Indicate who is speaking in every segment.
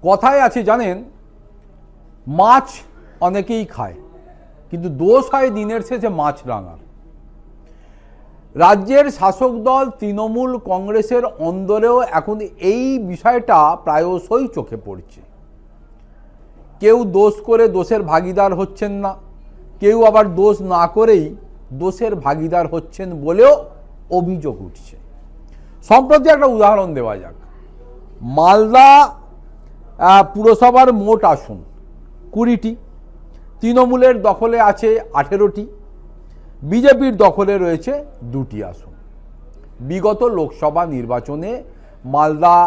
Speaker 1: কথায় আছে জানেন, মাছ অনেকেই খায়, কিন্তু দোষ হয় দিনের শেষে মাছ রাঙার। রাজ্যের শাসক দল তৃণমূল কংগ্রেসের অন্দরেও এখন এই বিষয়টা প্রায়শই চোখে পড়ছে। কেউ দোষ করে দোষের ভাগিদার হচ্ছেন না, কেউ আবার দোষ না করেই দোষের ভাগিদার হচ্ছেন বলেও অভিযোগ উঠছে। সম্প্রতি একটা উদাহরণ দেওয়া যাক। মালদা পুরসভার মোট আসন 20টি, তৃণমূলের দখলে আছে 18টি, বিজেপির দখলে রয়েছে 2টি আসন। বিগত লোকসভা নির্বাচনে মালদা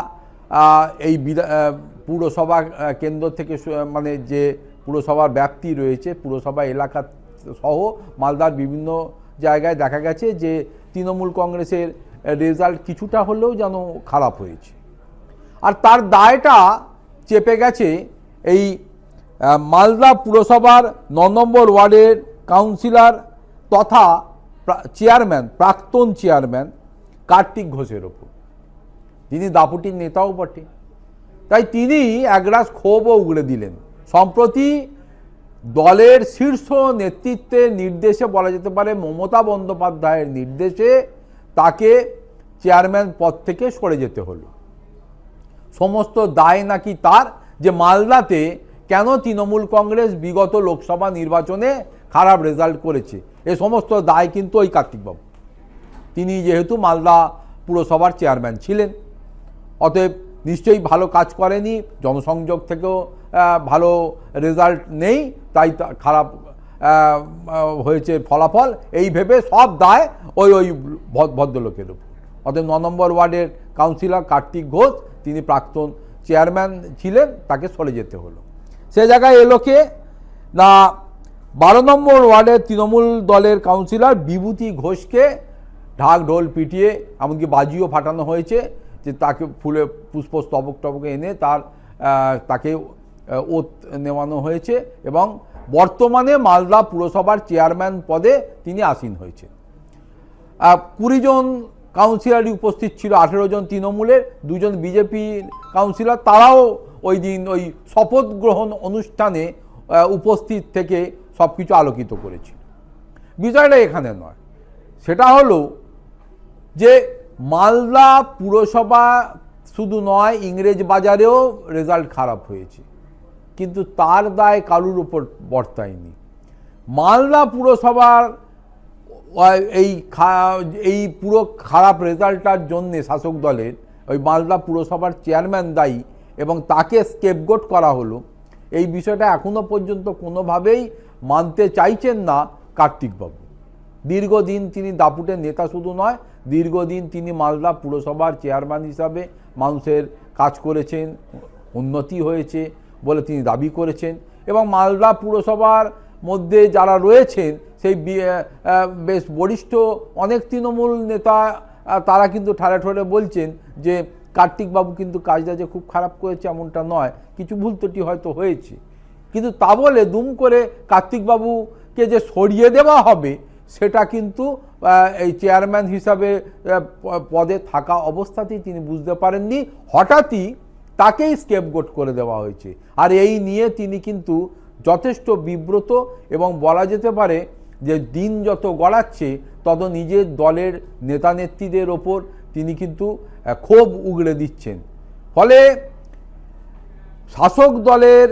Speaker 1: এই পুরসভা কেন্দ্র থেকে মানে যে পুরসভার ব্যাপ্তি রয়েছে, পুরসভা এলাকা সহ মালদার বিভিন্ন জায়গায় দেখা গেছে যে তৃণমূল কংগ্রেসের রেজাল্ট কিছুটা হলেও যেন খারাপ হয়েছে। আর তার দায়টা চেপে গেছে এই মালদা পুরসভার 9 নম্বর ওয়ার্ডের কাউন্সিলর তথা চেয়ারম্যান, প্রাক্তন চেয়ারম্যান কার্তিক ঘোষের ওপর। তিনি দাপুটির নেতাও বটে, তাই তিনি একরাশ ক্ষোভও উগড়ে দিলেন। সম্প্রতি দলের শীর্ষ নেতৃত্বের নির্দেশে, বলা যেতে পারে মমতা বন্দ্যোপাধ্যায়ের নির্দেশে, তাকে চেয়ারম্যান পদ থেকে সরে যেতে হলো। সমস্ত দায় নাকি তার, যে মালদাতে কেন তৃণমূল কংগ্রেস বিগত লোকসভা নির্বাচনে খারাপ রেজাল্ট করেছে, এ সমস্ত দায় কিন্তু ওই কার্তিকবাবু। তিনি যেহেতু মালদা পুরসভার চেয়ারম্যান ছিলেন, অতএব নিশ্চয়ই ভালো কাজ করেনি, জনসংযোগ থেকেও ভালো রেজাল্ট নেই, তাই খারাপ হয়েছে ফলাফল, এই ভেবে সব দায় ওই ভদ্রলোকের উপর। অতএব 9 নম্বর ওয়ার্ডের কাউন্সিলর কার্তিক ঘোষ, তিনি প্রাক্তন চেয়ারম্যান ছিলেন, তাকে সরে যেতে হলো। সে জায়গায় এলোকে না 12 নম্বর ওয়ার্ডের তৃণমূল দলের কাউন্সিলর বিভূতি ঘোষকে ঢাক ঢোল পিটিয়ে, এমনকি বাজিও ফাটানো হয়েছে, যে তাকে ফুলে পুষ্পস্তবক টবক এনে তাকে ওত নেওয়ানো হয়েছে এবং বর্তমানে মালদা পুরসভার চেয়ারম্যান পদে তিনি আসীন হয়েছে। 20 জন কাউন্সিলরই উপস্থিত ছিল, 18 জন তৃণমূলের, 2 জন বিজেপি কাউন্সিলর। তারাও ওই দিন ওই শপথ গ্রহণ অনুষ্ঠানে উপস্থিত থেকে সব কিছু আলোকিত করেছিল। বিষয়টা এখানে নয়, সেটা হলো যে মালদা পুরসভা শুধু নয়, ইংরেজ বাজারেও রেজাল্ট খারাপ হয়েছে, কিন্তু তার দায় কারুর উপর বর্তায়নি। মালদা পুরসভার এই পুরো খারাপ রেজাল্টটার জন্যে শাসক দলের ওই মালদা পুরসভার চেয়ারম্যান দায়ী এবং তাকে স্কেপগোট করা হলো। এই বিষয়টা এখনো পর্যন্ত কোনোভাবেই মানতে চাইছেন না কার্তিকবাবু। দীর্ঘদিন তিনি দাপুটের নেতা শুধু নয়, দীর্ঘদিন তিনি মালদা পুরসভার চেয়ারম্যান হিসাবে মানুষের কাজ করেছেন, উন্নতি হয়েছে বলে তিনি দাবি করেছেন। এবং মালদা পুরসভার মধ্যে যারা রয়েছেন, সেই বেশ বরিষ্ঠ অনেক তৃণমূল নেতা, তারা কিন্তু ঠাড়ে ঠাড়ে বলছেন যে কার্তিকবাবু কিন্তু কাজটা যে খুব খারাপ করেছে এমনটা নয়, কিছু ভুল ত্রুটি হয়তো হয়েছে, কিন্তু তা বলে দুম করে কার্তিকবাবুকে যে সরিয়ে দেওয়া হবে, সেটা কিন্তু এই চেয়ারম্যান হিসাবে পদে থাকা অবস্থাতেই তিনি বুঝতে পারেননি। হঠাৎই তাকেই স্কেপগোট করে দেওয়া হয়েছে। আর এই নিয়ে তিনি কিন্তু যথেষ্ট বিব্রত এবং বলা যেতে পারে যে দিন যত গড়াচ্ছে তত নিজের দলের নেতা নেত্রীদের ওপর তিনি কিন্তু ক্ষোভ উগড়ে দিচ্ছেন। ফলে শাসক দলের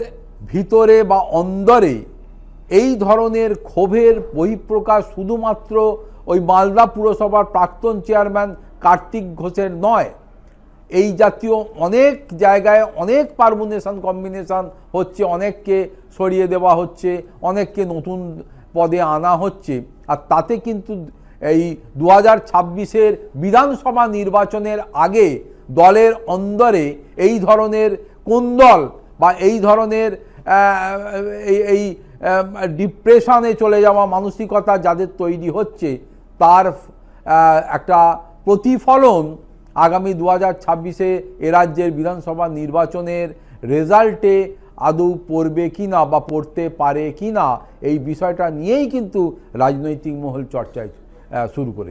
Speaker 1: ভিতরে বা অন্দরে এই ধরনের ক্ষোভের বহিঃপ্রকাশ শুধুমাত্র ওই মালদা পুরসভার প্রাক্তন চেয়ারম্যান কার্তিক ঘোষের নয়, এই জাতীয় অনেক জায়গায় অনেক পারমুনেশন কম্বিনেশন হচ্ছে, অনেককে সরিয়ে দেওয়া হচ্ছে, অনেককে নতুন পদে আনা হচ্ছে। আর তাতে কিন্তু এই 2026-এর বিধানসভা নির্বাচনের আগে দলের অন্দরে এই ধরনের কোন্দল বা এই ধরনের এই ডিপ্রেশনে চলে যাওয়া মানসিকতা যাদের তৈরি হচ্ছে, তার একটা প্রতিফলন আগামী 2026-এ এ রাজ্যের বিধানসভা নির্বাচনের রেজাল্টে আদৌ পড়বে কিনা বা পড়তে পারে কিনা, এই বিষয়টা নিয়েই কিন্তু রাজনৈতিক মহল চর্চায় শুরু করেছে।